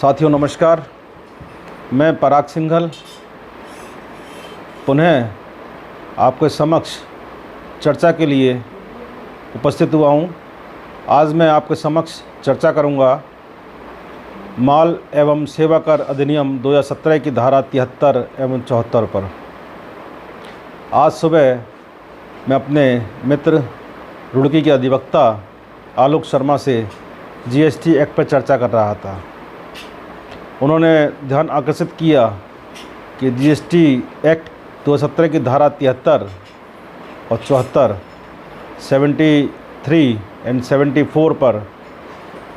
साथियों नमस्कार। मैं पराग सिंघल पुनः आपके समक्ष चर्चा के लिए उपस्थित हुआ हूँ। आज मैं आपके समक्ष चर्चा करूँगा माल एवं सेवा कर अधिनियम 2017 की धारा 73 एवं 74 पर। आज सुबह मैं अपने मित्र रुड़की के अधिवक्ता आलोक शर्मा से जीएसटी एक्ट पर चर्चा कर रहा था। उन्होंने ध्यान आकर्षित किया कि जीएसटी एक्ट 2017 की धारा 73 और 74, 73 एंड 74 पर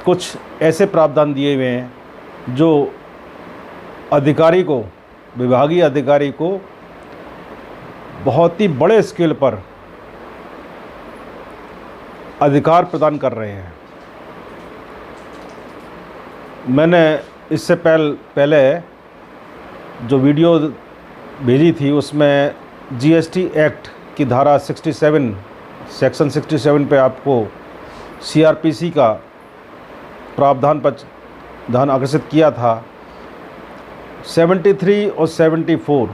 कुछ ऐसे प्रावधान दिए हुए हैं जो अधिकारी को, विभागीय अधिकारी को बहुत ही बड़े स्केल पर अधिकार प्रदान कर रहे हैं। मैंने इससे पहले जो वीडियो भेजी थी उसमें जीएसटी एक्ट की धारा 67 सेक्शन 67 पे आपको सीआरपीसी का प्रावधान पर ध्यान आकर्षित किया था। 73 और 74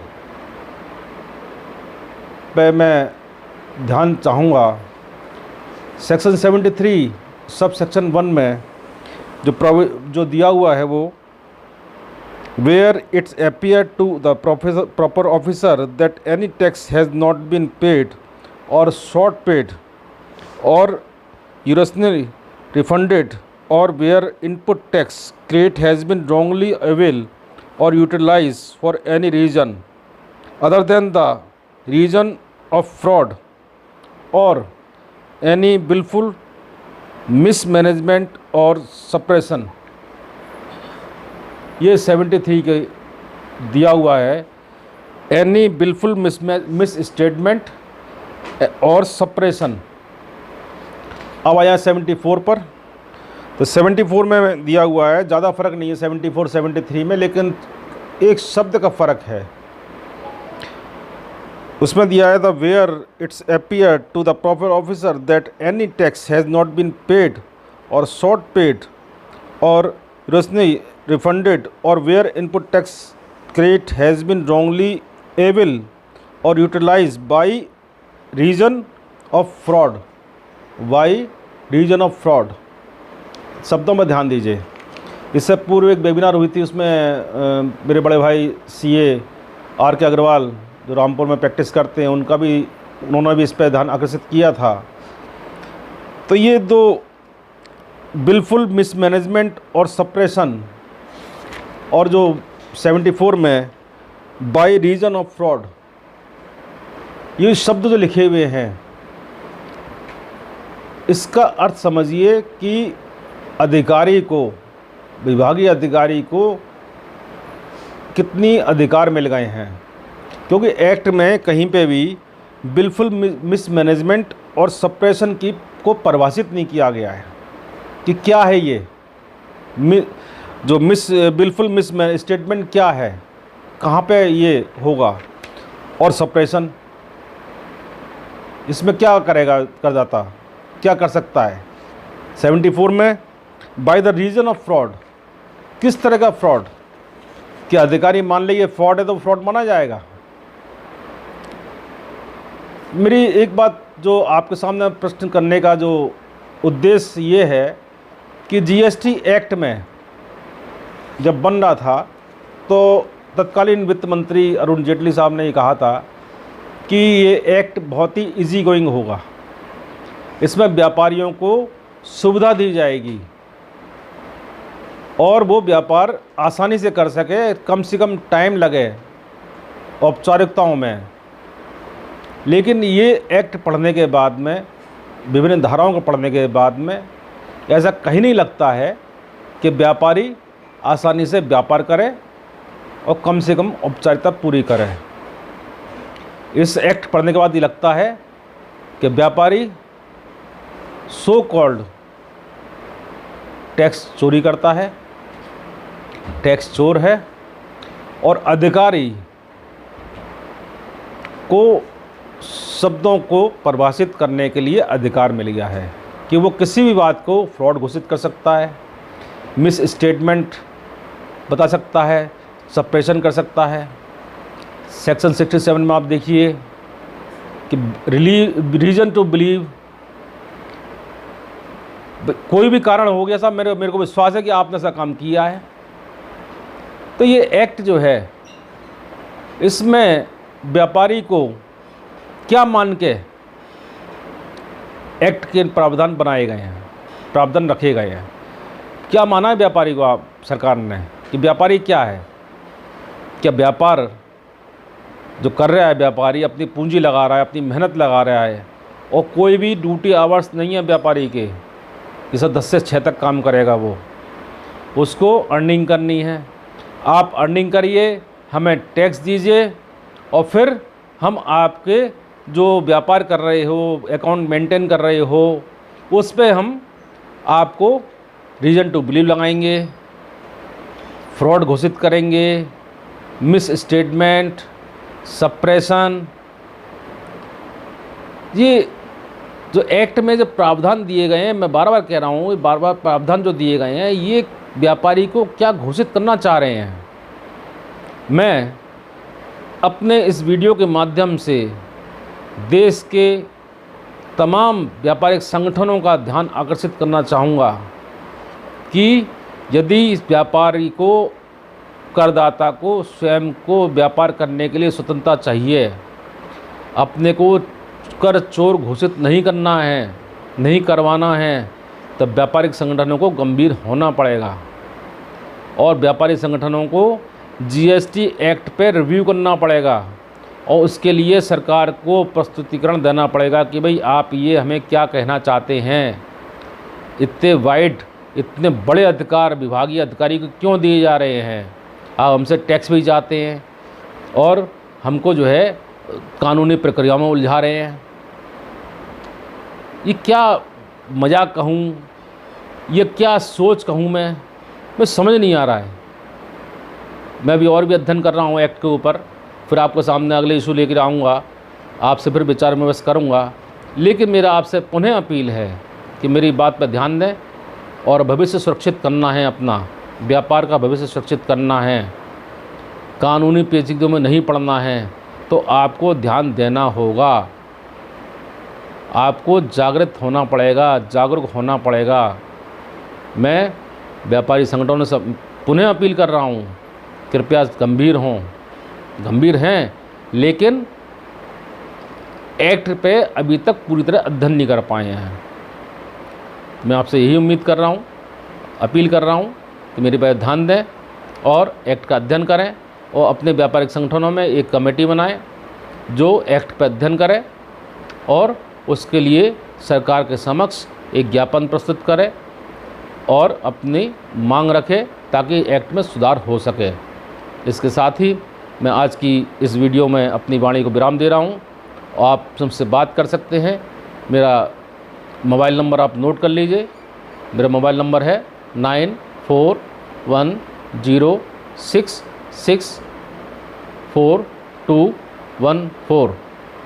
पे मैं ध्यान चाहूँगा। सेक्शन 73 सब सेक्शन 1 में जो दिया हुआ है वो where it's appear to the proper officer that any tax has not been paid or short paid or erroneously refunded, or where input tax credit has been wrongly availed or utilized for any reason other than the reason of fraud or any willful mismanagement और suppression. ये 73 के दिया हुआ है। Any बिलफुल miss statement और suppression. अब आया 74 पर। तो 74 में दिया हुआ है, ज़्यादा फ़र्क नहीं है 74 73 में, लेकिन एक शब्द का फ़र्क है। उसमें दिया है the where it's appear to the proper officer that any tax has not been paid और शॉर्ट पेड और refunded, or where input tax credit has been wrongly able or utilized by reason of fraud, शब्दों में ध्यान दीजिए। इससे पूर्व एक webinar हुई थी, उसमें मेरे बड़े भाई सीए आर के अग्रवाल जो रामपुर में प्रैक्टिस करते हैं उन्होंने भी इस पर ध्यान आकर्षित किया था। तो ये दो बिलफुल मिसमैनेजमेंट और सप्रेशन और जो 74 में बाय रीजन ऑफ फ्रॉड, ये शब्द जो लिखे हुए हैं इसका अर्थ समझिए कि अधिकारी को, विभागीय अधिकारी को कितनी अधिकार मिल गए हैं। क्योंकि एक्ट में कहीं पे भी बिलफुल मिसमैनेजमेंट और सप्रेशन को परिभाषित नहीं किया गया है कि क्या है ये जो बिलफुल मिस स्टेटमेंट क्या है, कहाँ पे ये होगा, और सप्रेशन इसमें क्या क्या कर सकता है। 74 में by the reason of fraud, किस तरह का फ्रॉड, क्या अधिकारी मान ले ये फ्रॉड है तो फ्रॉड माना जाएगा। मेरी एक बात जो आपके सामने प्रश्न करने का जो उद्देश्य ये है कि जीएसटी एक्ट में जब बन रहा था तो तत्कालीन वित्त मंत्री अरुण जेटली साहब ने ये कहा था कि ये एक्ट बहुत ही इजी गोइंग होगा, इसमें व्यापारियों को सुविधा दी जाएगी और वो व्यापार आसानी से कर सके, कम से कम टाइम लगे औपचारिकताओं में। लेकिन ये एक्ट पढ़ने के बाद में, विभिन्न धाराओं को पढ़ने के बाद में ऐसा कहीं नहीं लगता है कि व्यापारी आसानी से व्यापार करे और कम से कम औपचारिकता पूरी करे। इस एक्ट पढ़ने के बाद ये लगता है कि व्यापारी सो कॉल्ड टैक्स चोरी करता है, टैक्स चोर है, और अधिकारी को शब्दों को परिभाषित करने के लिए अधिकार मिल गया है कि वो किसी भी बात को फ्रॉड घोषित कर सकता है, मिस स्टेटमेंट बता सकता है, सप्रेशन कर सकता है। सेक्शन 67 में आप देखिए कि रीज़न टू बिलीव, कोई भी कारण हो गया साहब, मेरे को विश्वास है कि आपने ऐसा काम किया है। तो ये एक्ट जो है, इसमें व्यापारी को क्या मान के एक्ट के प्रावधान बनाए गए हैं, प्रावधान रखे गए हैं। क्या माना है व्यापारी को आप सरकार ने कि व्यापारी क्या है? क्या व्यापार जो कर रहा है, व्यापारी अपनी पूंजी लगा रहा है, अपनी मेहनत लगा रहा है, और कोई भी ड्यूटी आवर्स नहीं है व्यापारी के, जैसे 10 से 6 तक काम करेगा, वो उसको अर्निंग करनी है। आप अर्निंग करिए, हमें टैक्स दीजिए, और फिर हम आपके जो व्यापार कर रहे हो, अकाउंट मेंटेन कर रहे हो, उस पे हम आपको रीज़न टू बिलीव लगाएंगे, फ्रॉड घोषित करेंगे, मिस स्टेटमेंट, सप्रेशन। ये जो एक्ट में जो प्रावधान दिए गए हैं, मैं बार बार कह रहा हूँ, बार बार प्रावधान जो दिए गए हैं, ये व्यापारी को क्या घोषित करना चाह रहे हैं। मैं अपने इस वीडियो के माध्यम से देश के तमाम व्यापारिक संगठनों का ध्यान आकर्षित करना चाहूँगा कि यदि इस व्यापारी को, करदाता को स्वयं को व्यापार करने के लिए स्वतंत्रता चाहिए, अपने को कर चोर घोषित नहीं करना है, नहीं करवाना है, तब व्यापारिक संगठनों को गंभीर होना पड़ेगा और व्यापारी संगठनों को जीएसटी एक्ट पे रिव्यू करना पड़ेगा, और उसके लिए सरकार को प्रस्तुतिकरण देना पड़ेगा कि भाई आप ये हमें क्या कहना चाहते हैं। इतने वाइड, इतने बड़े अधिकार विभागीय अधिकारी को क्यों दिए जा रहे हैं? आप हमसे टैक्स भी चाहते हैं और हमको जो है कानूनी प्रक्रियाओं में उलझा रहे हैं। ये क्या मजाक कहूँ, ये क्या सोच कहूँ, मैं समझ नहीं आ रहा है। मैं भी और भी अध्ययन कर रहा हूँ एक्ट के ऊपर, फिर आपके सामने अगले इशू लेकर आऊँगा, आपसे फिर विचार विमर्श करूँगा। लेकिन मेरा आपसे पुनः अपील है कि मेरी बात पर ध्यान दें और भविष्य सुरक्षित करना है, अपना व्यापार का भविष्य सुरक्षित करना है, कानूनी पेचीदों में नहीं पड़ना है, तो आपको ध्यान देना होगा, आपको जागृत होना पड़ेगा, जागरूक होना पड़ेगा। मैं व्यापारी संगठनों से पुनः अपील कर रहा हूँ, कृपया गंभीर हों, गंभीर हैं, लेकिन एक्ट पे अभी तक पूरी तरह अध्ययन नहीं कर पाए हैं। मैं आपसे यही उम्मीद कर रहा हूँ, अपील कर रहा हूँ कि मेरी बात ध्यान दें और एक्ट का अध्ययन करें, और अपने व्यापारिक संगठनों में एक कमेटी बनाएं जो एक्ट पर अध्ययन करे और उसके लिए सरकार के समक्ष एक ज्ञापन प्रस्तुत करे और अपनी मांग रखे ताकि एक्ट में सुधार हो सके। इसके साथ ही मैं आज की इस वीडियो में अपनी वाणी को विराम दे रहा हूँ। आप हमसे बात कर सकते हैं, मेरा मोबाइल नंबर आप नोट कर लीजिए। मेरा मोबाइल नंबर है 9410664214।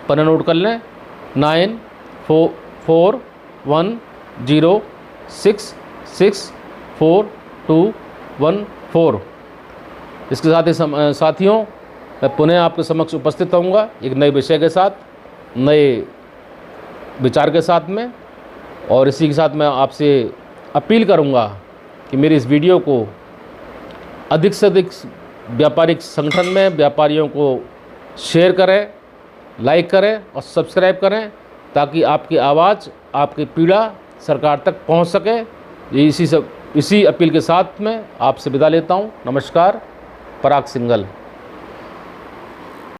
पन्ना नोट कर लें, 9441066414। इसके साथ ही साथियों, मैं पुनः आपके समक्ष उपस्थित होऊंगा एक नए विषय के साथ, नए विचार के साथ में, और इसी के साथ मैं आपसे अपील करूंगा कि मेरी इस वीडियो को अधिक से अधिक व्यापारिक संगठन में व्यापारियों को शेयर करें, लाइक करें और सब्सक्राइब करें, ताकि आपकी आवाज़, आपकी पीड़ा सरकार तक पहुंच सके। इसी अपील के साथ में आपसे विदा लेता हूं। नमस्कार। पराग सिंघल।